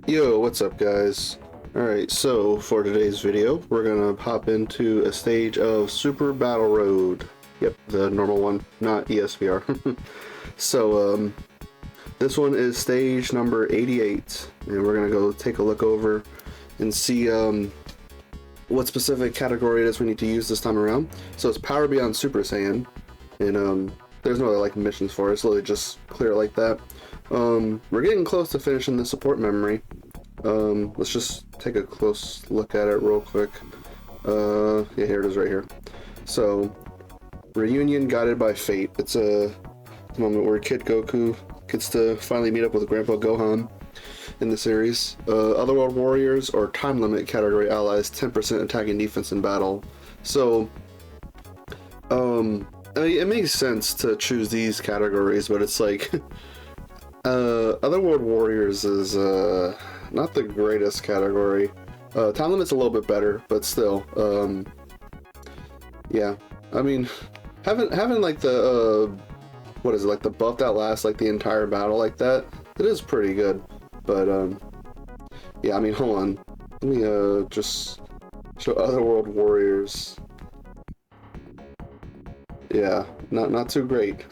Yo, what's up guys? Alright, so for today's video, we're gonna hop into a stage of Super Battle Road. Yep, the normal one, not ESVR. So, this one is stage number 88, and we're gonna go take a look over and see what specific category it is we need to use this time around. So it's Power Beyond Super Saiyan, and there's no other like missions for it, it's literally just clear it like that. We're getting close to finishing the support memory. Let's just take a close look at it real quick. Yeah, here it is right here. So, Reunion Guided by Fate. It's a moment where Kid Goku gets to finally meet up with Grandpa Gohan in the series. Otherworld Warriors or Time Limit category allies, 10% attack and defense in battle. So, I mean, it makes sense to choose these categories, but it's like, Otherworld Warriors is, not the greatest category. Time Limit's a little bit better, but still, yeah. I mean, having like the, what is it, like the buff that lasts like the entire battle like that, it is pretty good. But, yeah, I mean, hold on. Let me, just show Otherworld Warriors. Yeah, not too great.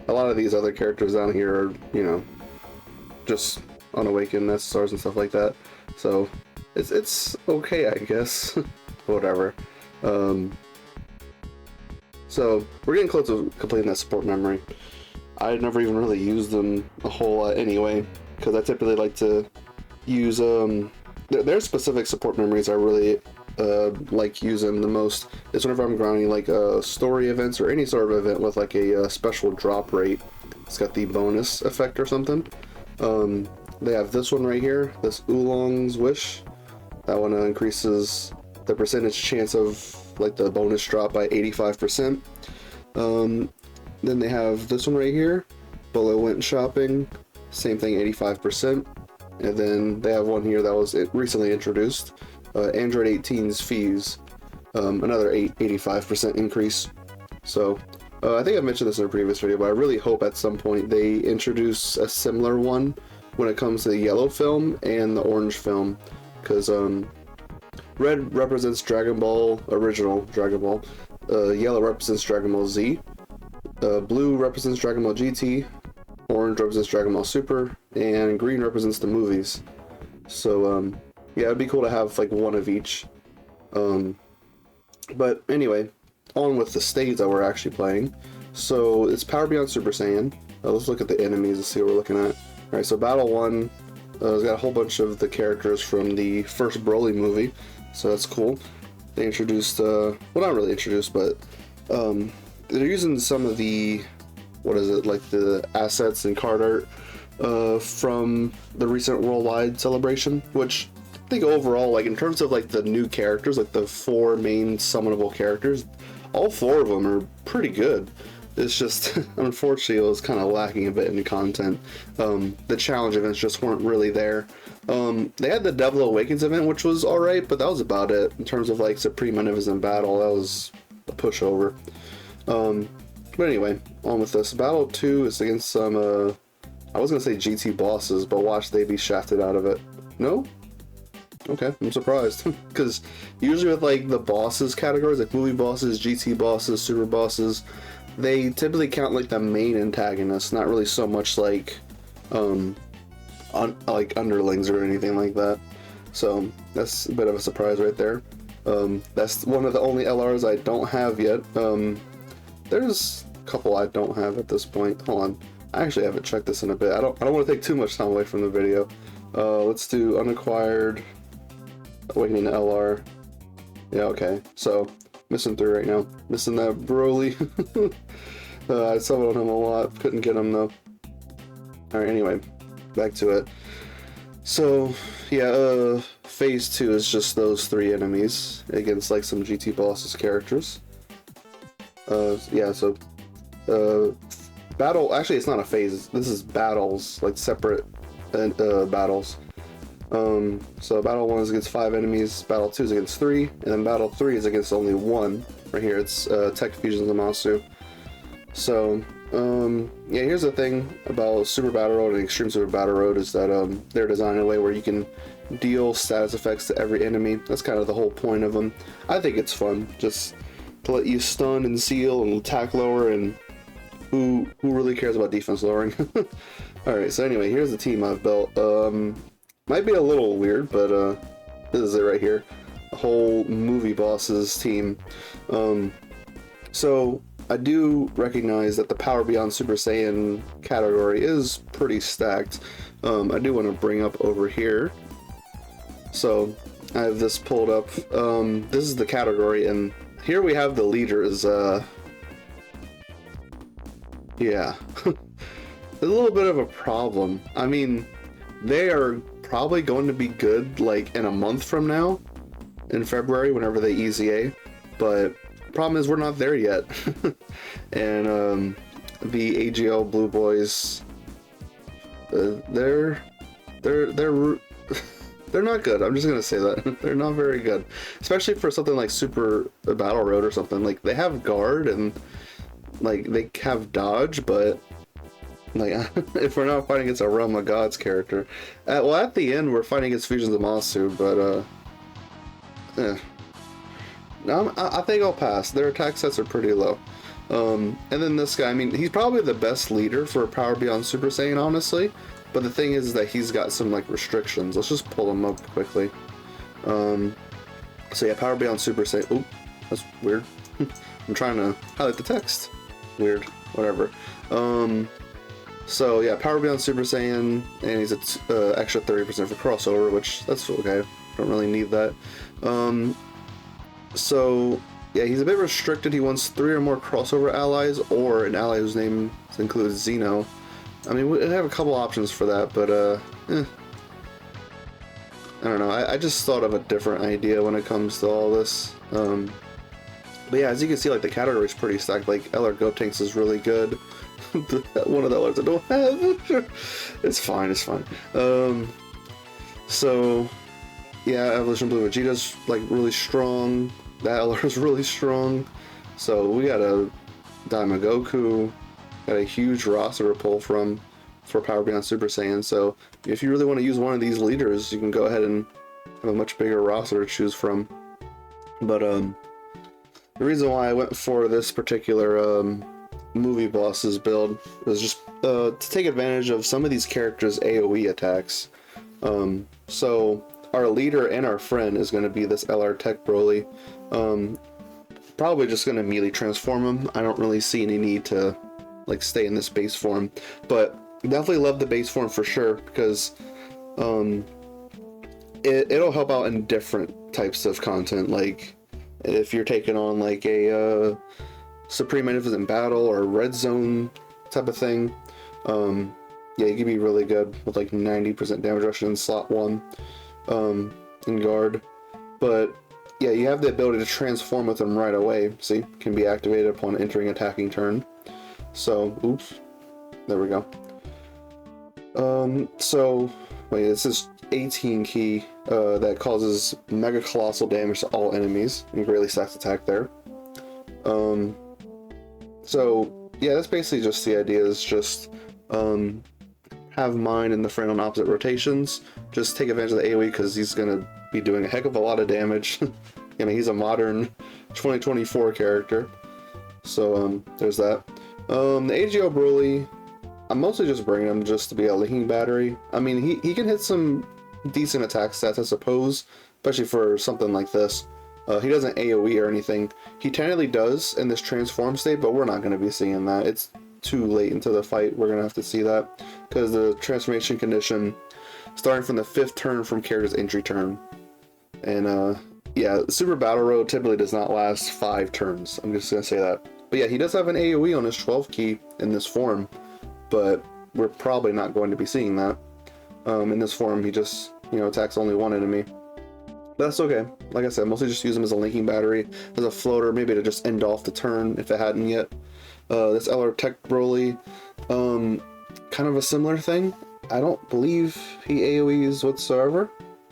A lot of these other characters down here are, you know, just unawakened SSRs and stuff like that. So it's okay, I guess. Whatever. So we're getting close to completing that support memory. I never even really used them a whole lot anyway, because I typically like to use there's specific support memories I really like using the most. It's whenever I'm grinding like story events or any sort of event with like a special drop rate. It's got the bonus effect or something. They have this one right here, this Oolong's Wish. That one increases the percentage chance of like the bonus drop by 85%. Then they have this one right here, Bullet Went Shopping, same thing, 85%. And then they have one here that was recently introduced, Android 18's Fees, another 85% increase. So I think I mentioned this in a previous video, but I really hope at some point they introduce a similar one when it comes to the yellow film and the orange film, because red represents Dragon Ball, original Dragon Ball, yellow represents Dragon Ball Z, blue represents Dragon Ball GT, orange represents Dragon Ball Super, and green represents the movies. So yeah, it'd be cool to have like one of each. But anyway, on with the stage that we're actually playing. So it's Power Beyond Super Saiyan. Let's look at the enemies and see what we're looking at. Alright, so Battle 1 has got a whole bunch of the characters from the first Broly movie, so that's cool. They introduced, well, not really introduced, but they're using some of the, what is it, like the assets and card art from the recent worldwide celebration, which I think overall, like in terms of like the new characters, like the 4 main summonable characters, all 4 of them are pretty good. It's just, unfortunately, it was kind of lacking a bit in the content. The challenge events just weren't really there. They had the Devil Awakens event, which was alright, but that was about it. In terms of like Supreme Magnificent Battle, that was a pushover. But anyway, on with this. Battle 2 is against some, I was going to say GT bosses, but watch they be shafted out of it. No? Okay, I'm surprised. Because usually with like the bosses categories, like movie bosses, GT bosses, super bosses, they typically count like the main antagonists, not really so much like like underlings or anything like that. So that's a bit of a surprise right there. That's one of the only LRs I don't have yet. There's a couple I don't have at this point. Hold on, I actually haven't checked this in a bit. I don't want to take too much time away from the video. Let's do unacquired Awakening LR. Yeah, okay. So missing 3 right now. Missing that Broly. I summoned him a lot. Couldn't get him though. Alright, anyway. Back to it. So, yeah, phase 2 is just those 3 enemies against like some GT bosses characters. Yeah, so battle, actually it's not a phase, this is battles, like separate battles. So battle 1 is against 5 enemies, battle 2 is against 3, and then battle 3 is against only 1. Right here, it's Tech Fusion Zamasu. So Yeah, here's the thing about Super Battle Road and Extreme Super Battle Road is that they're designed in a way where you can deal status effects to every enemy. That's kind of the whole point of them. I think it's fun, just to let you stun and seal and attack lower, and who really cares about defense lowering? Alright, so anyway, here's the team I've built. Might be a little weird, but this is it right here. The whole movie bosses team. So I do recognize that the Power Beyond Super Saiyan category is pretty stacked. I do want to bring up over here. So I have this pulled up. This is the category, and here we have the leaders. Yeah, a little bit of a problem. I mean, they are probably going to be good like in a month from now, in February, whenever they EZA, but problem is we're not there yet. And the AGL Blue Boys, they're not good. I'm just gonna say that. They're not very good, especially for something like Super Battle Road or something. Like, they have guard and like they have dodge, but like if we're not fighting against a Realm of Gods character, well, at the end we're fighting against Fusions of Masu, but no, I think I'll pass. Their attack sets are pretty low. And then this guy, I mean, he's probably the best leader for Power Beyond Super Saiyan, honestly. But the thing is that he's got some like restrictions. Let's just pull him up quickly. So yeah, Power Beyond Super Saiyan. Oop, that's weird. I'm trying to highlight the text. Weird. Whatever. So yeah, Power Beyond Super Saiyan, and he's at extra 30% for crossover, which that's okay. Don't really need that. So yeah, he's a bit restricted. He wants 3 or more crossover allies, or an ally whose name includes Xeno. I mean, we have a couple options for that, but I don't know. I just thought of a different idea when it comes to all this. But yeah, as you can see, like, the category is pretty stacked. Like, LR Gotenks is really good. One of the LRs I don't have. It's fine, it's fine. So yeah, Evolution Blue Vegeta's like really strong. That LR is really strong. So we got a Daima Goku, got a huge roster to pull from for Power Beyond Super Saiyan. So if you really want to use one of these leaders, you can go ahead and have a much bigger roster to choose from. But the reason why I went for this particular movie bosses build was just to take advantage of some of these characters' AoE attacks. So our leader and our friend is going to be this LR Tech Broly. Probably just going to immediately transform him. I don't really see any need to like stay in this base form, but definitely love the base form for sure, because it'll help out in different types of content. Like if you're taking on like a Supreme Magnificent Battle or Red Zone type of thing, yeah, you can be really good with like 90% damage reduction in slot 1 in guard. But yeah, you have the ability to transform with them right away. See, can be activated upon entering attacking turn. So, oops, there we go. So wait, this is 18 key that causes mega colossal damage to all enemies and greatly stacks attack there. So yeah, that's basically just the idea, is just have mine and the friend on opposite rotations. Just take advantage of the AoE, because he's gonna be doing a heck of a lot of damage. I mean, he's a modern 2024 character. So there's that. The AGO Broly, I'm mostly just bringing him just to be a linking battery. I mean, he can hit some decent attack stats, I suppose, especially for something like this. He doesn't AoE or anything. He technically does in this transform state, but we're not going to be seeing that. It's too late into the fight. We're going to have to see that, because the transformation condition starting from the 5th turn from character's entry turn. And yeah, Super Battle Road typically does not last 5 turns. I'm just going to say that. But yeah, he does have an AoE on his 12 key in this form, but we're probably not going to be seeing that. In this form, he just, attacks only one enemy. But that's okay. Like I said, mostly just use him as a linking battery, as a floater, maybe to just end off the turn if it hadn't yet. This LR Tech Broly, kind of a similar thing. I don't believe he AoEs whatsoever.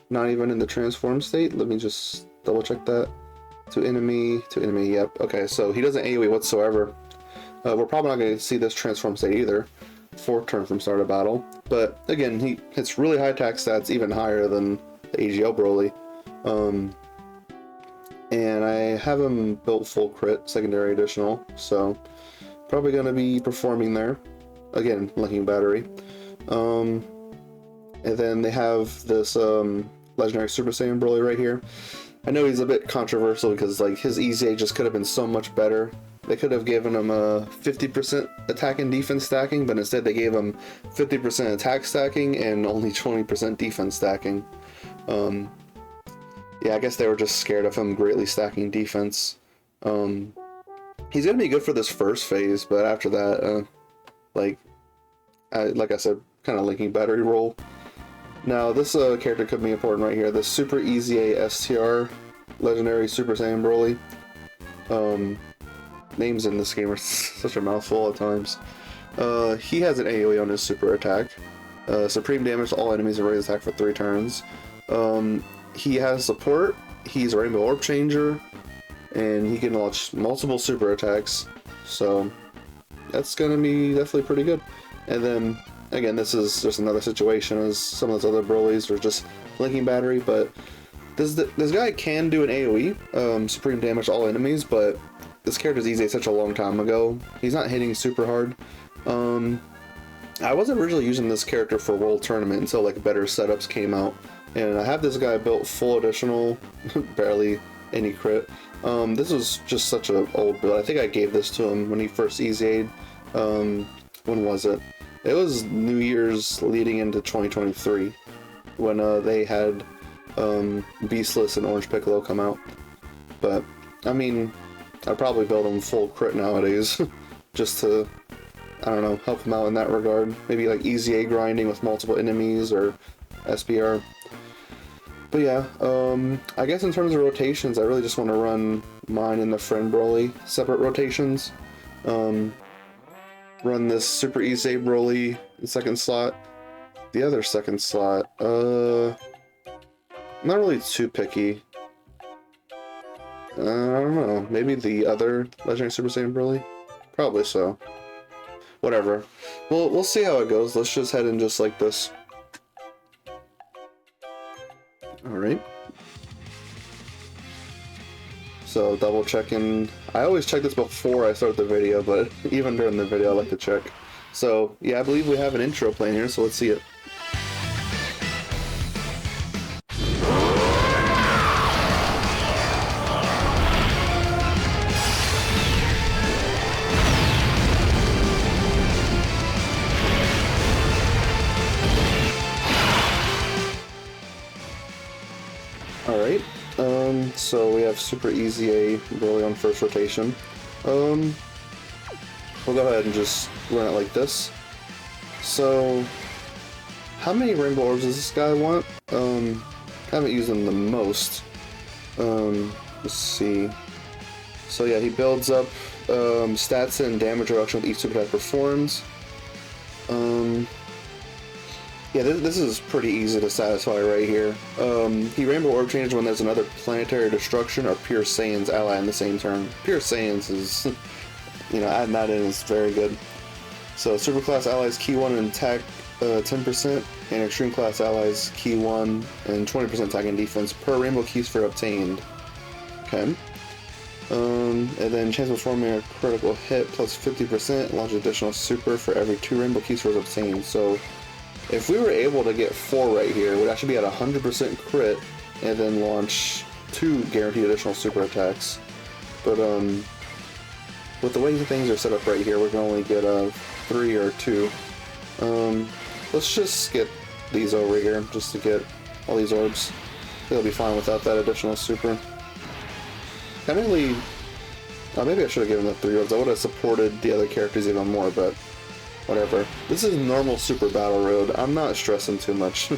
Not even in the transform state. Let me just double check that. To enemy, yep. Okay, so he doesn't AoE whatsoever. We're probably not going to see this transform state either. 4th turn from start of battle. But again, he hits really high attack stats, even higher than the AGL Broly. And I have him built full crit, secondary additional, so probably going to be performing there. Again, linking battery. And then they have this legendary Super Saiyan Broly right here. I know he's a bit controversial because like his EZA just could have been so much better. They could have given him a 50% attack and defense stacking, but instead they gave him 50% attack stacking and only 20% defense stacking. Yeah, I guess they were just scared of him greatly stacking defense. He's gonna be good for this first phase, but after that, like I said, kind of linking battery roll. Now this character could be important right here. This Super EZA STR legendary Super Saiyan Broly. Names in this game are such a mouthful at times. He has an AoE on his super attack. Supreme damage to all enemies and raise attack for 3 turns. He has support. He's a Rainbow Orb Changer, and he can launch multiple super attacks. So that's gonna be definitely pretty good. And then again, this is just another situation as some of those other Brolys are just linking battery, but this guy can do an AoE, supreme damage to all enemies, but this character's easy such a long time ago. He's not hitting super hard. I wasn't originally using this character for World Tournament until like better setups came out, and I have this guy built full additional, barely any crit. This was just such an old build. I think I gave this to him when he first EZA'd. When was it? It was New Year's leading into 2023 when they had Beastless and Orange Piccolo come out. But I mean, I'd probably build him full crit nowadays just to, I don't know, help him out in that regard. Maybe like EZA grinding with multiple enemies or SBR. But yeah, I guess in terms of rotations, I really just want to run mine and the friend Broly separate rotations. Run this Super EZA Broly in second slot. The other second slot, I'm not really too picky. I don't know, maybe the other Legendary Super Saiyan Broly? Probably so. Whatever. We'll see how it goes. Let's just head in just like this. Alright. So double checking. I always check this before I start the video, but even during the video I like to check. So yeah, I believe we have an intro playing here, so let's see it. Alright, so we have Super EZA Broly on first rotation. We'll go ahead and just run it like this. So, how many Rainbow Orbs does this guy want? Haven't used them the most. Let's see. So yeah, he builds up stats and damage reduction with each super attack performs. Yeah, this is pretty easy to satisfy right here. He Rainbow Orb changes when there's another planetary destruction or Pure Saiyan's ally in the same turn. Pure Saiyan's is, you know, adding that in is very good. So Super Class allies key 1 and attack 10%, and Extreme Class allies key 1 and 20% attack and defense per Rainbow Key Sphere obtained. Okay. And then chance of performing a critical hit plus 50%, launch additional super for every 2 Rainbow Key Spheres obtained. So if we were able to get 4 right here, we'd actually be at 100% crit and then launch 2 guaranteed additional super attacks. But with the way things are set up right here, we can only get 3 or 2. Let's just get these over here just to get all these orbs. They'll be fine without that additional super. Technically, maybe I should have given the 3 orbs. I would have supported the other characters even more, but whatever. This is normal Super Battle Road. I'm not stressing too much.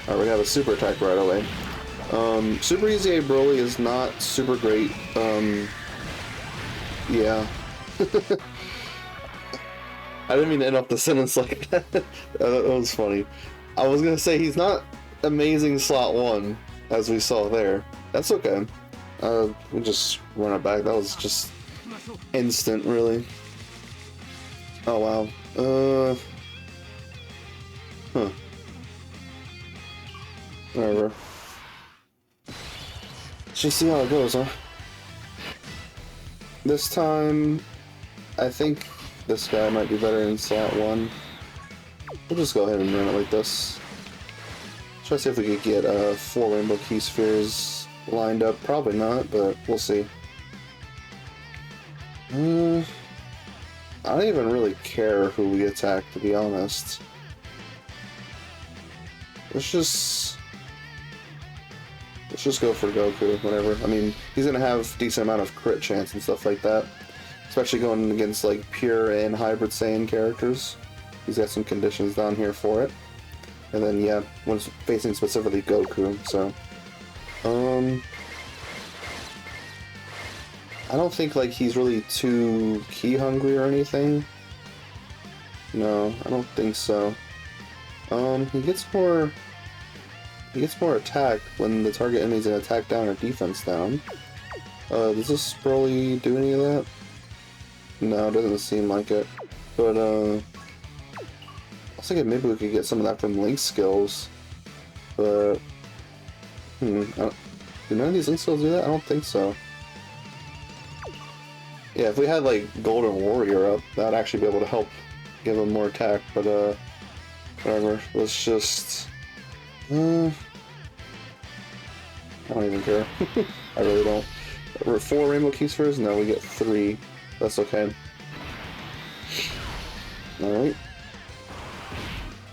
Alright, we have a super attack right away. Super EZA Broly is not super great. Yeah. I didn't mean to end up the sentence like that. That was funny. I was gonna say he's not amazing slot 1, as we saw there. That's okay. We'll just run it back. That was just instant, really. Oh wow. Huh. Whatever. Let's just see how it goes, huh? This time, I think this guy might be better in slot 1. We'll just go ahead and run it like this. Try to see if we could get 4 rainbow key spheres lined up. Probably not, but we'll see. I don't even really care who we attack, to be honest. Let's just go for Goku, whatever. I mean, he's gonna have decent amount of crit chance and stuff like that. Especially going against like pure and hybrid Saiyan characters. He's got some conditions down here for it. And then yeah, when facing specifically Goku, so I don't think like he's really too key hungry or anything. No, I don't think so. He gets more attack when the target enemy's an attack down or defense down. Does this Broly do any of that? No, it doesn't seem like it. But I was thinking maybe we could get some of that from Link skills. But do none of these Link skills do that? I don't think so. Yeah, if we had like Golden Warrior up, that'd actually be able to help give him more attack, but whatever. Let's just I don't even care. I really don't. We're 4 rainbow key spheres? No, we get 3. That's okay. Alright.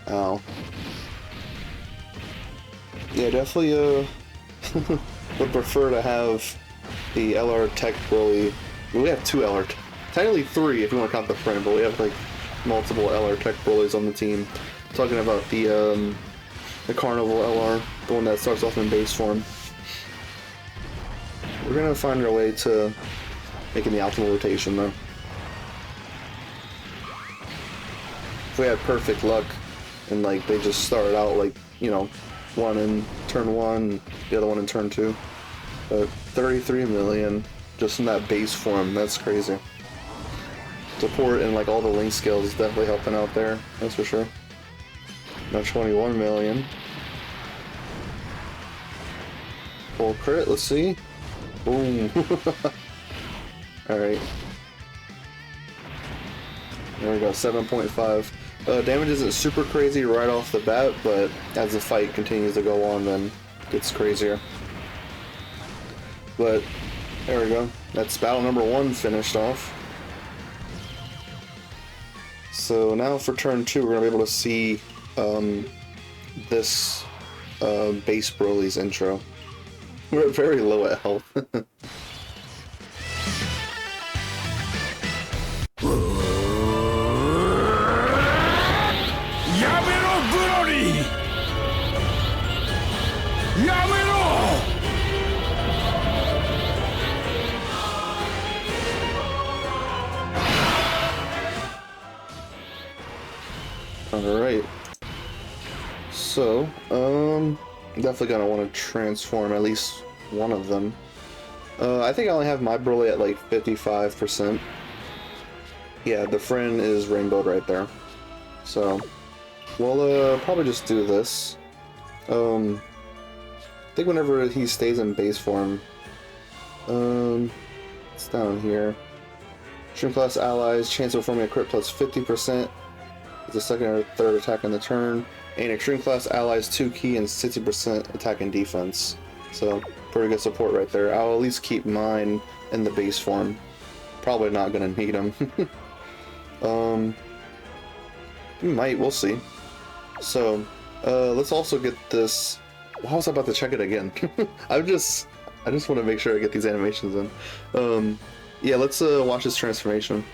Ow. Yeah, definitely would prefer to have the LR Tech Broly. We have 2 LR, technically 3 if you want to count the friend, but we have like multiple LR Tech Brolys on the team. I'm talking about the Carnival LR, the one that starts off in base form. We're gonna find our way to making the optimal rotation though. If we had perfect luck and like they just started out like, you know, one in turn 1, the other one in turn 2. But 33 million just in that base form, that's crazy. Support and like all the Link skills is definitely helping out there, that's for sure. Now 21 million. Full crit, let's see. Boom. Alright. There we go, 7.5. Damage isn't super crazy right off the bat, but as the fight continues to go on, then it gets crazier. But there we go. That's battle number 1 finished off. So now for turn 2, we're gonna be able to see this base Broly's intro. We're very low at health. Alright. So, definitely gonna want to transform at least one of them. I think I only have my Broly at like 55%. Yeah, the friend is rainbowed right there. So, we'll probably just do this. I think whenever he stays in base form, it's down here. Extreme class allies, chance of forming a crit plus 50%. The second or third attack in the turn, and extreme class allies 2 key and 60% attack and defense. So pretty good support right there. I'll at least keep mine in the base form. Probably not gonna need them. We might, we'll see. So let's also get this. I was about to check it again. I just want to make sure I get these animations in. Yeah, let's watch this transformation.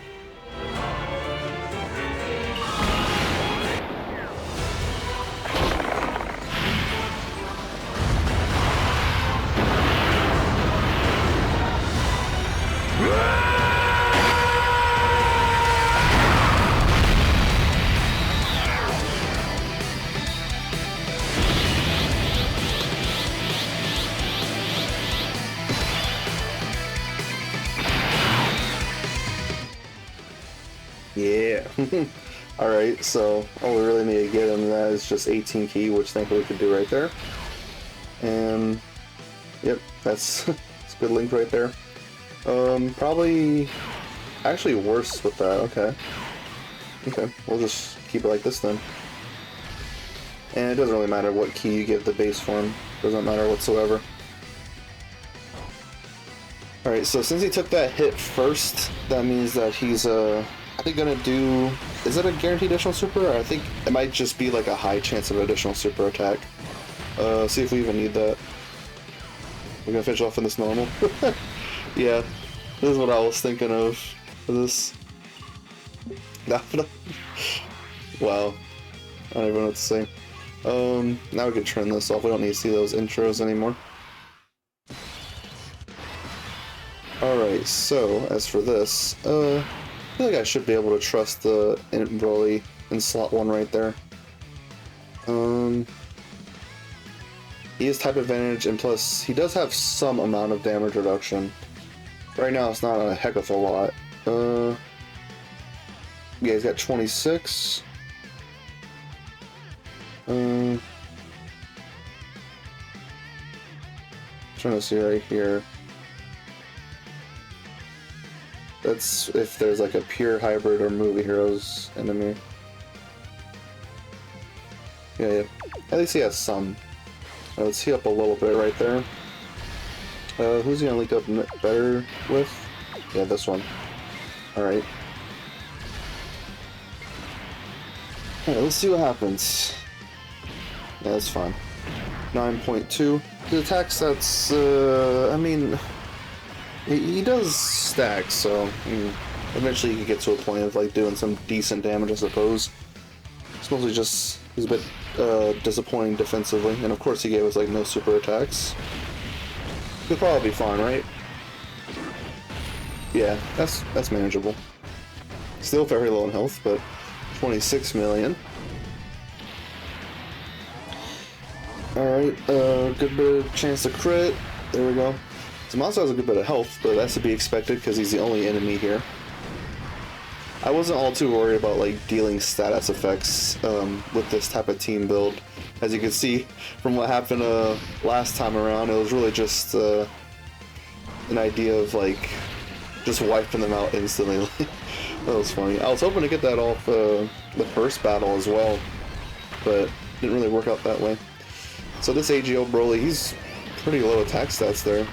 Yeah. Alright, so all we really need to get in that is just 18 key, which thankfully we could do right there. And yep, that's, that's a good link right there. Probably actually worse with that. Okay. Okay, we'll just keep it like this then. And it doesn't really matter what key you give the base form. Doesn't matter whatsoever. Alright, so since he took that hit first, that means that he's, I think gonna do... Is it a guaranteed additional super? Or I think it might just be like a high chance of an additional super attack. See if we even need that. We're gonna finish off in this normal. Yeah, this is what I was thinking of for this. Wow. I don't even know what to say. Now we can turn this off. We don't need to see those intros anymore. Alright, so as for this, I feel like I should be able to trust the Broly in slot 1 right there. He has type advantage, and plus he does have some amount of damage reduction. Right now it's not a heck of a lot. Yeah, he's got 26. Trying to see right here. That's if there's like a pure hybrid or movie heroes enemy. Yeah. At least he has some. Let's heal up a little bit right there. Who's he gonna link up better with? Yeah, this one. Alright. Alright, let's see what happens. Yeah, that's fine. 9.2. The attack stats, I mean... He does stack, so eventually you can get to a point of like doing some decent damage, I suppose. It's mostly just he's a bit disappointing defensively, and of course he gave us like no super attacks. He'll probably be fine, right? Yeah, that's manageable. Still very low in health, but 26 million. Alright, good bit of chance to crit. There we go. Zamasu has a good bit of health, but that's to be expected because he's the only enemy here. I wasn't all too worried about like dealing status effects with this type of team build. As you can see from what happened last time around, it was really just an idea of like just wiping them out instantly. That was funny. I was hoping to get that off the first battle as well, but didn't really work out that way. So this AGO Broly, he's pretty low attack stats there,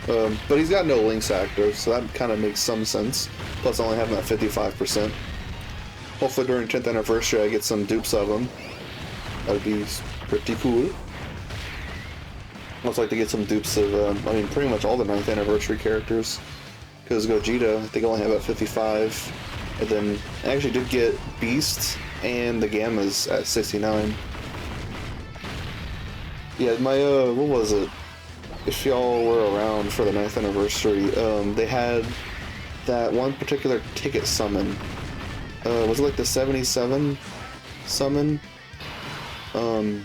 but he's got no links active, so that kind of makes some sense. Plus only having that 55%. Hopefully during 10th anniversary I get some dupes of him. That would be pretty cool. I'd also like to get some dupes of, I mean, pretty much all the 9th anniversary characters. Because Gogeta, I think I only have at 55. And then I actually did get Beast and the Gammas at 69. Yeah, my, what was it? If y'all were around for the 9th anniversary, they had that one particular ticket summon. Was it like the 77 summon? I'm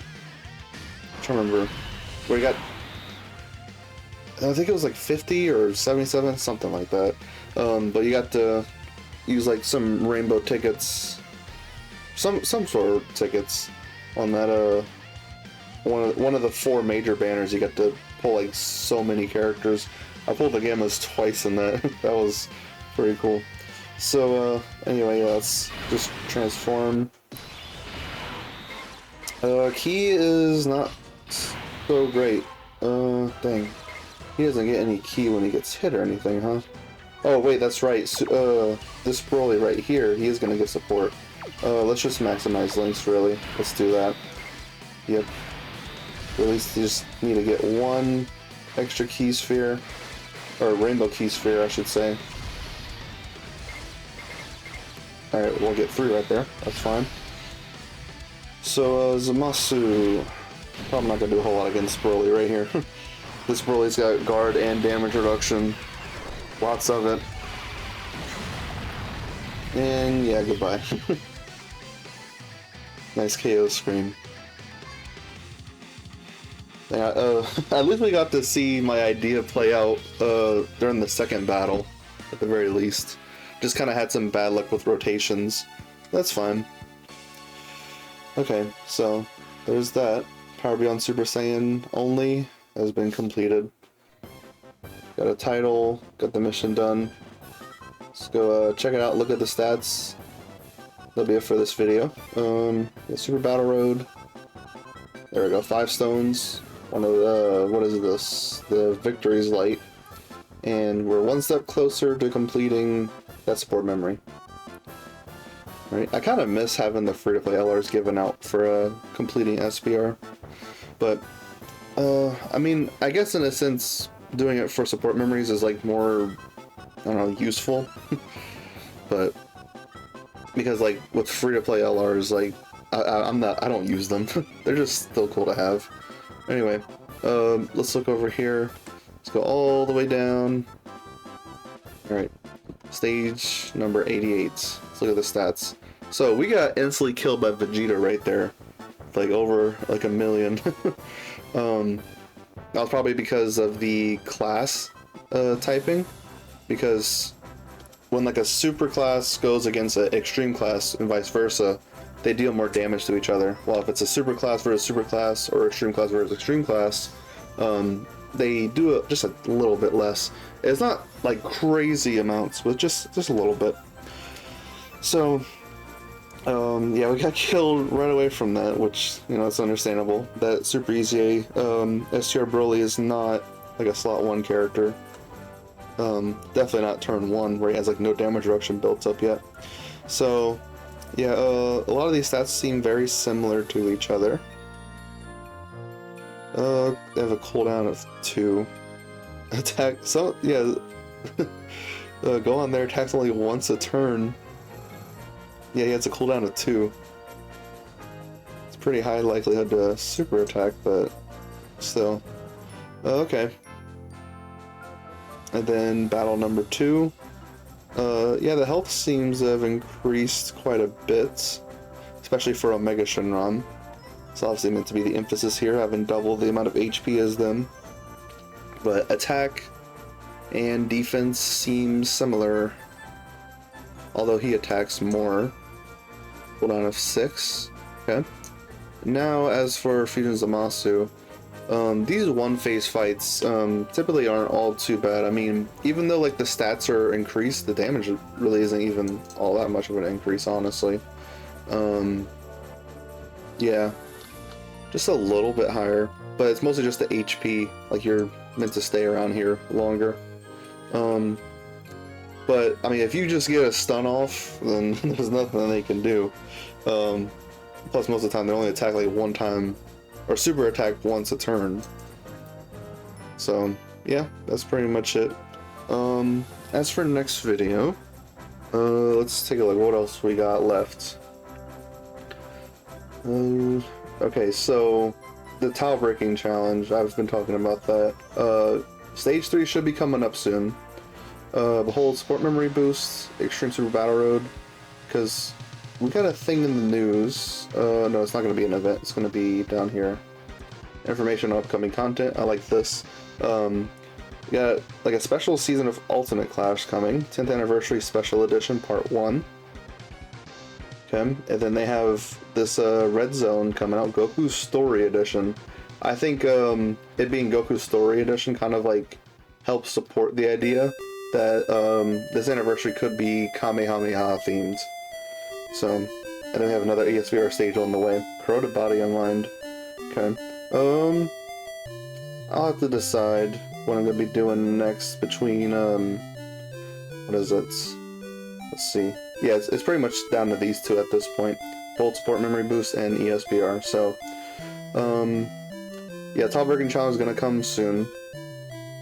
trying to remember. Where you got... I think it was like 50 or 77, something like that. But you got to use like some rainbow tickets, some sort of tickets on that, one of the 4 major banners. You got to pull like so many characters. I pulled the Gammas twice in that. That was pretty cool. So anyway, yeah, let's just transform. Ki is not so great. Dang. He doesn't get any ki when he gets hit or anything, huh? Oh wait, that's right. So, this Broly right here, he is gonna get support. Let's just maximize links, really. Let's do that. Yep. At least you just need to get 1 extra key sphere, or rainbow key sphere, I should say. Alright, we'll get 3 right there. That's fine. So, Zamasu, probably not gonna do a whole lot against Broly right here. This Broly's got guard and damage reduction. Lots of it. And yeah, goodbye. Nice KO scream. Yeah, at least we got to see my idea play out during the second battle, at the very least. Just kind of had some bad luck with rotations. that's fine. Okay, so there's that. Power Beyond Super Saiyan only has been completed. Got a title, got the mission done. Let's go check it out, look at the stats. That'll be it for this video. Yeah, Super Battle Road. There we go, 5 stones. One of the, what is this? The Victory's Light. And we're one step closer to completing that support memory. Right? I kind of miss having the free-to-play LRs given out for completing SBR. But, I mean, I guess in a sense, doing it for support memories is like more, I don't know, useful. But, because like with free-to-play LRs, like, I don't use them. They're just still cool to have. Anyway, let's look over here. Let's go all the way down. Alright, stage number 88. Let's look at the stats. So we got instantly killed by Vegeta right there. Like over like 1 million. That was probably because of the class typing. Because when like a super class goes against an extreme class and vice versa, they deal more damage to each other. While if it's a super class versus super class or extreme class versus extreme class, they do it just a little bit less. It's not like crazy amounts, but just a little bit. So, yeah, we got killed right away from that, which, you know, it's understandable. That Super Easy STR Broly is not like a slot 1 character. Definitely not turn 1, where he has like no damage reduction built up yet. So, yeah, a lot of these stats seem very similar to each other. They have a cooldown of 2. Attack, so, yeah, go on there, attacks only once a turn. Yeah, he has a cooldown of 2. It's pretty high likelihood to super attack, but still. Okay. And then battle number 2. Yeah, the health seems to have increased quite a bit, especially for Omega Shenron. It's obviously meant to be the emphasis here, having double the amount of HP as them. But attack and defense seem similar, although he attacks more. Cooldown of 6. Okay. Now, as for Fusion Zamasu, these one-phase fights typically aren't all too bad. I mean, even though like the stats are increased, the damage really isn't even all that much of an increase, honestly. Yeah, just a little bit higher, but it's mostly just the HP. Like, you're meant to stay around here longer. But I mean, if you just get a stun off, then there's nothing they can do. Plus, most of the time they only attack like 1 time, or super attack once a turn. So yeah, that's pretty much it. As for next video, let's take a look what else we got left. Okay, so the tile breaking challenge, I've been talking about that. Stage 3 should be coming up soon. Behold support memory boost, Extreme Super Battle Road, because we got a thing in the news. No, it's not going to be an event, it's going to be down here. Information on upcoming content, I like this. We got like a special season of Ultimate Clash coming, 10th Anniversary Special Edition Part 1. Okay, and then they have this Red Zone coming out, Goku Story Edition. I think it being Goku Story Edition kind of like helps support the idea that this anniversary could be Kamehameha themed. So, and then we have another ESVR stage on the way. Corroded Body Unlined. Okay. I'll have to decide what I'm gonna be doing next between what is it? Let's see. Yeah, it's pretty much down to these two at this point. Bolt Support Memory Boost and ESBR. So, yeah, Top Breaking Challenge is gonna come soon.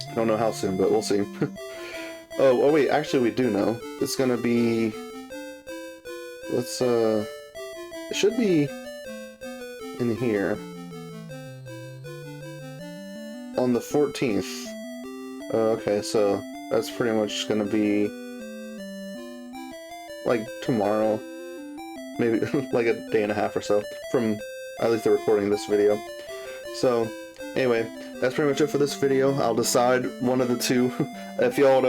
I don't know how soon, but we'll see. Oh wait, actually we do know. It's gonna be... Let's, it should be in here. On the 14th. Okay, so that's pretty much gonna be... like tomorrow. Maybe like a day and a half or so. From at least the recording of this video. So, anyway, that's pretty much it for this video. I'll decide one of the two. If y'all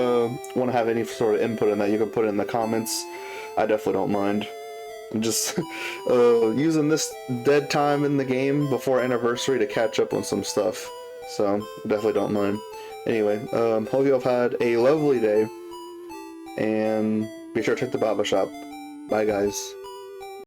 want to have any sort of input in that, you can put it in the comments. I definitely don't mind. I'm just using this dead time in the game before anniversary to catch up on some stuff. So definitely don't mind. Anyway, hope you all have had a lovely day, and be sure to check the Baba Shop. Bye, guys.